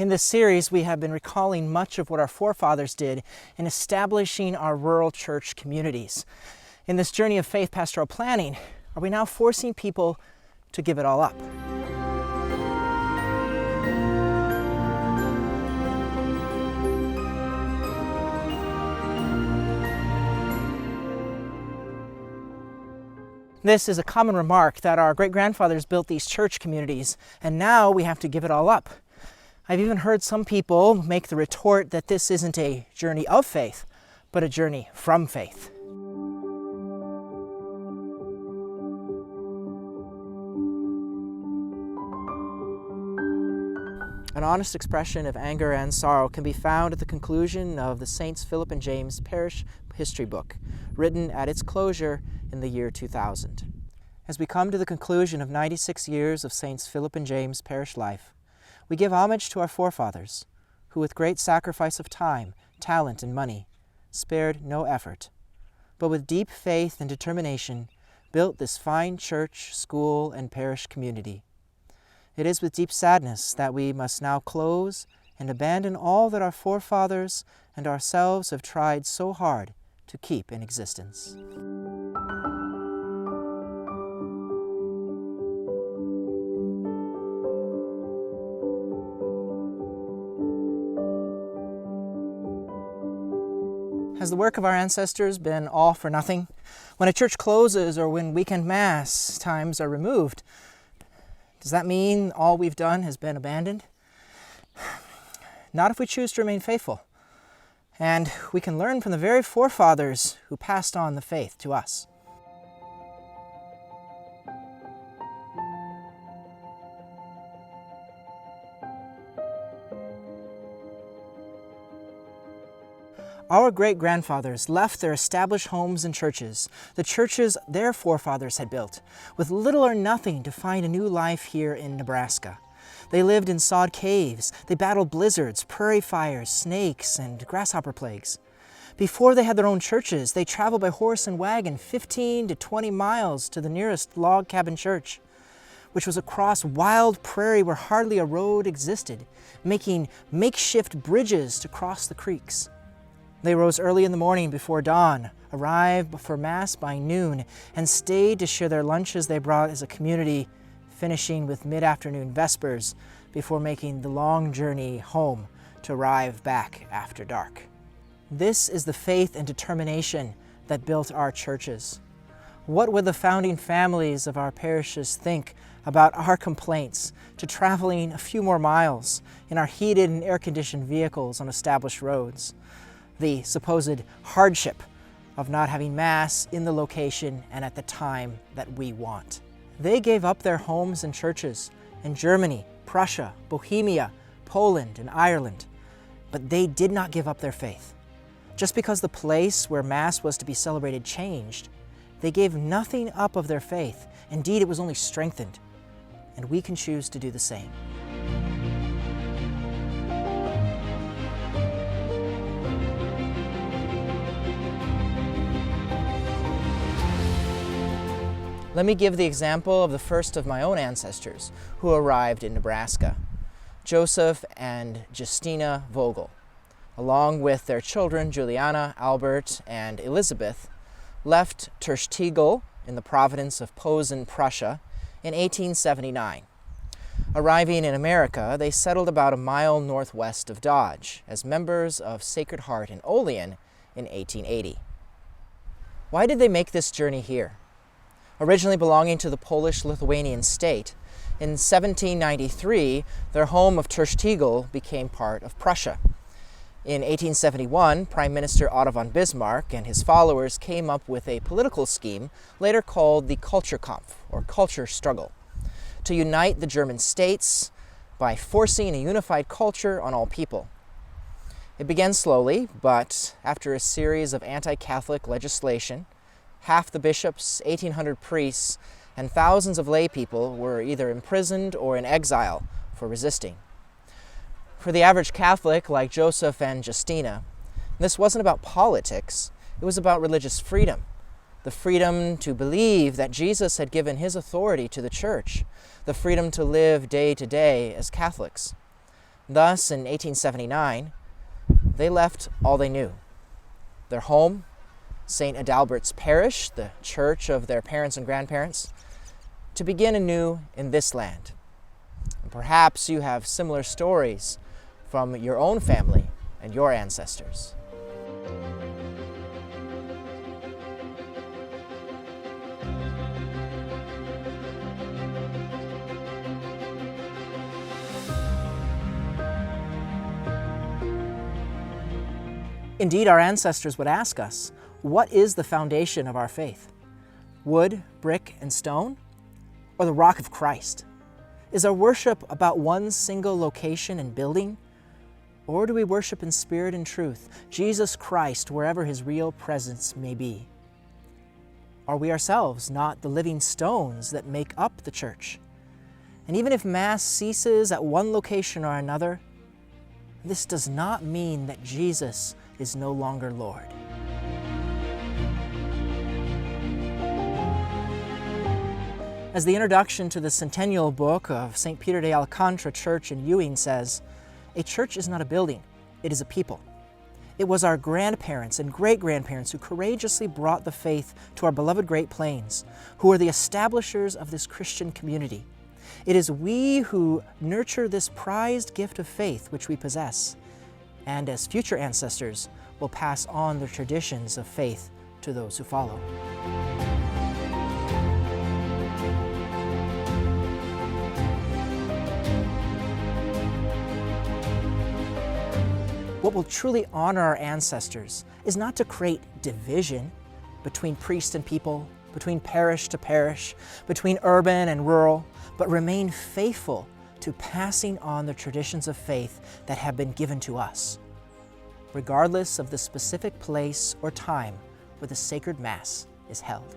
In this series, we have been recalling much of what our forefathers did in establishing our rural church communities. In this journey of faith pastoral planning, are we now forcing people to give it all up? This is a common remark that our great-grandfathers built these church communities, and now we have to give it all up. I've even heard some people make the retort that this isn't a journey of faith, but a journey from faith. An honest expression of anger and sorrow can be found at the conclusion of the Saints Philip and James Parish History book, written at its closure in the year 2000. As we come to the conclusion of 96 years of Saints Philip and James Parish life, we give homage to our forefathers, who with great sacrifice of time, talent, and money, spared no effort, but with deep faith and determination built this fine church, school, and parish community. It is with deep sadness that we must now close and abandon all that our forefathers and ourselves have tried so hard to keep in existence. Has the work of our ancestors been all for nothing? When a church closes or when weekend mass times are removed, does that mean all we've done has been abandoned? Not if we choose to remain faithful. And we can learn from the very forefathers who passed on the faith to us. Our great-grandfathers left their established homes and churches, the churches their forefathers had built, with little or nothing to find a new life here in Nebraska. They lived in sod caves, they battled blizzards, prairie fires, snakes, and grasshopper plagues. Before they had their own churches, they traveled by horse and wagon 15 to 20 miles to the nearest log cabin church, which was across wild prairie where hardly a road existed, making makeshift bridges to cross the creeks. They rose early in the morning before dawn, arrived for Mass by noon, and stayed to share their lunches they brought as a community, finishing with mid-afternoon vespers before making the long journey home to arrive back after dark. This is the faith and determination that built our churches. What would the founding families of our parishes think about our complaints to traveling a few more miles in our heated and air-conditioned vehicles on established roads? The supposed hardship of not having Mass in the location and at the time that we want. They gave up their homes and churches in Germany, Prussia, Bohemia, Poland, and Ireland, but they did not give up their faith. Just because the place where Mass was to be celebrated changed, they gave nothing up of their faith. Indeed, it was only strengthened, and we can choose to do the same. Let me give the example of the first of my own ancestors who arrived in Nebraska, Joseph and Justina Vogel, along with their children Juliana, Albert, and Elizabeth, left Terschtegel in the province of Posen, Prussia, in 1879. Arriving in America, they settled about a mile northwest of Dodge as members of Sacred Heart in Olean in 1880. Why did they make this journey here? Originally belonging to the Polish-Lithuanian state, in 1793, their home of Terschtegel became part of Prussia. In 1871, Prime Minister Otto von Bismarck and his followers came up with a political scheme later called the Kulturkampf, or culture struggle, to unite the German states by forcing a unified culture on all people. It began slowly, but after a series of anti-Catholic legislation, half the bishops, 1,800 priests, and thousands of lay people were either imprisoned or in exile for resisting. For the average Catholic, like Joseph and Justina, this wasn't about politics, it was about religious freedom. The freedom to believe that Jesus had given his authority to the church, the freedom to live day to day as Catholics. Thus, in 1879, they left all they knew: their home, St. Adalbert's Parish, the church of their parents and grandparents, to begin anew in this land. And perhaps you have similar stories from your own family and your ancestors. Indeed, our ancestors would ask us, what is the foundation of our faith? Wood, brick, and stone? Or the rock of Christ? Is our worship about one single location and building? Or do we worship in spirit and truth, Jesus Christ, wherever his real presence may be? Are we ourselves not the living stones that make up the church? And even if Mass ceases at one location or another, this does not mean that Jesus is no longer Lord. As the introduction to the centennial book of St. Peter de Alcantara Church in Ewing says, a church is not a building, it is a people. It was our grandparents and great-grandparents who courageously brought the faith to our beloved Great Plains, who are the establishers of this Christian community. It is we who nurture this prized gift of faith which we possess, and as future ancestors will pass on the traditions of faith to those who follow. What will truly honor our ancestors is not to create division between priest and people, between parish to parish, between urban and rural, but remain faithful to passing on the traditions of faith that have been given to us, regardless of the specific place or time where the sacred Mass is held.